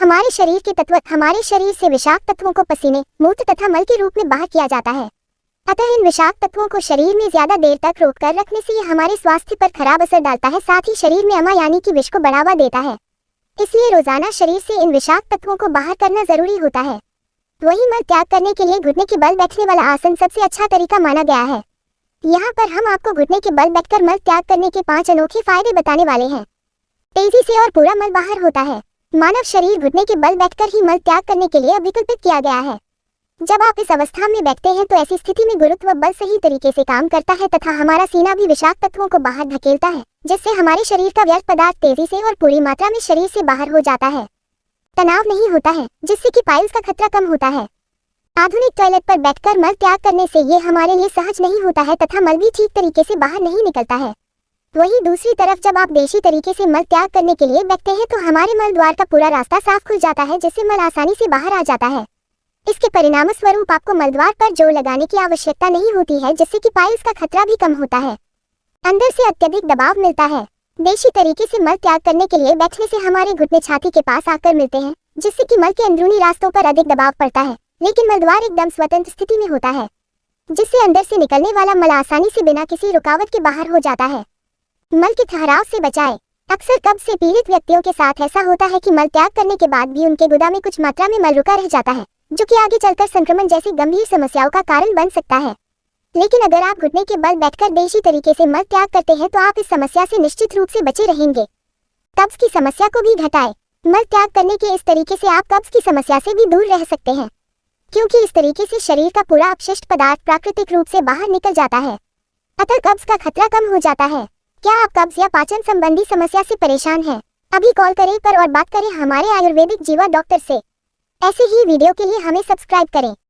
हमारे शरीर के तत्व हमारे शरीर से विषाक्त तत्वों को पसीने, मूत्र तथा मल के रूप में बाहर किया जाता है। अतः इन विषाक्त तत्वों को शरीर में ज्यादा देर तक रोक कर रखने से ये हमारे स्वास्थ्य पर खराब असर डालता है, साथ ही शरीर में अमा यानी कि विष को बढ़ावा देता है। इसलिए रोजाना शरीर से इन विषाक्त तत्वों को बाहर करना जरूरी होता है। वही मल त्याग करने के लिए घुटने के बल बैठने वाला आसन सबसे अच्छा तरीका माना गया है। यहाँ पर हम आपको घुटने के बल बैठकर मल त्याग करने के 5 अनोखे फायदे बताने वाले हैं। तेजी से और पूरा मल बाहर होता है। मानव शरीर घुटने के बल बैठकर ही मल त्याग करने के लिए अभिकल्पित किया गया है। जब आप इस अवस्था में बैठते हैं तो ऐसी स्थिति में गुरुत्व बल सही तरीके से काम करता है तथा हमारा सीना भी विषाक्त तत्वों को बाहर धकेलता है, जिससे हमारे शरीर का व्यर्थ पदार्थ तेजी से और पूरी मात्रा में शरीर से बाहर हो जाता है। तनाव नहीं होता है, जिससे कि पाइल्स का खतरा कम होता है। आधुनिक टॉयलेट पर बैठकर मल त्याग करने से ये हमारे लिए सहज नहीं होता है तथा मल भी ठीक तरीके से बाहर नहीं निकलता है। वहीं दूसरी तरफ जब आप देशी तरीके से मल त्याग करने के लिए बैठते हैं तो हमारे मल द्वार का पूरा रास्ता साफ खुल जाता है, जिससे मल आसानी से बाहर आ जाता है। इसके परिणाम स्वरूप आपको मलद्वार पर जोर लगाने की आवश्यकता नहीं होती है, जिससे कि पाइल्स का खतरा भी कम होता है। अंदर से अत्यधिक दबाव मिलता है। देशी तरीके से मल त्याग करने के लिए बैठने से हमारे घुटने छाती के पास आकर मिलते हैं, जिससे कि मल के अंदरूनी रास्तों पर अधिक दबाव पड़ता है, लेकिन मलद्वार एकदम स्वतंत्र स्थिति में होता है, जिससे अंदर से निकलने वाला मल आसानी से बिना किसी रुकावट के बाहर हो जाता है। मल के ठहराव से बचाएं। अक्सर कब्ज से पीड़ित व्यक्तियों के साथ ऐसा होता है कि मल त्याग करने के बाद भी उनके गुदा में कुछ मात्रा में मल रुका रह जाता है, जो कि आगे चलकर संक्रमण जैसी गंभीर समस्याओं का कारण बन सकता है। लेकिन अगर आप घुटने के बल बैठकर देशी तरीके से मल त्याग करते हैं तो आप इस समस्या से निश्चित रूप से बचे रहेंगे। कब्ज की समस्या को भी घटाएं। मल त्याग करने के इस तरीके से आप कब्ज की समस्या से भी दूर रह सकते हैं, क्योंकि इस तरीके से शरीर का पूरा अपशिष्ट पदार्थ प्राकृतिक रूप से बाहर निकल जाता है। अतः कब्ज का खतरा कम हो जाता है। क्या आप कब्ज या पाचन संबंधी समस्या से परेशान हैं? अभी कॉल करें पर और बात करें हमारे आयुर्वेदिक जीवा डॉक्टर से। ऐसे ही वीडियो के लिए हमें सब्सक्राइब करें।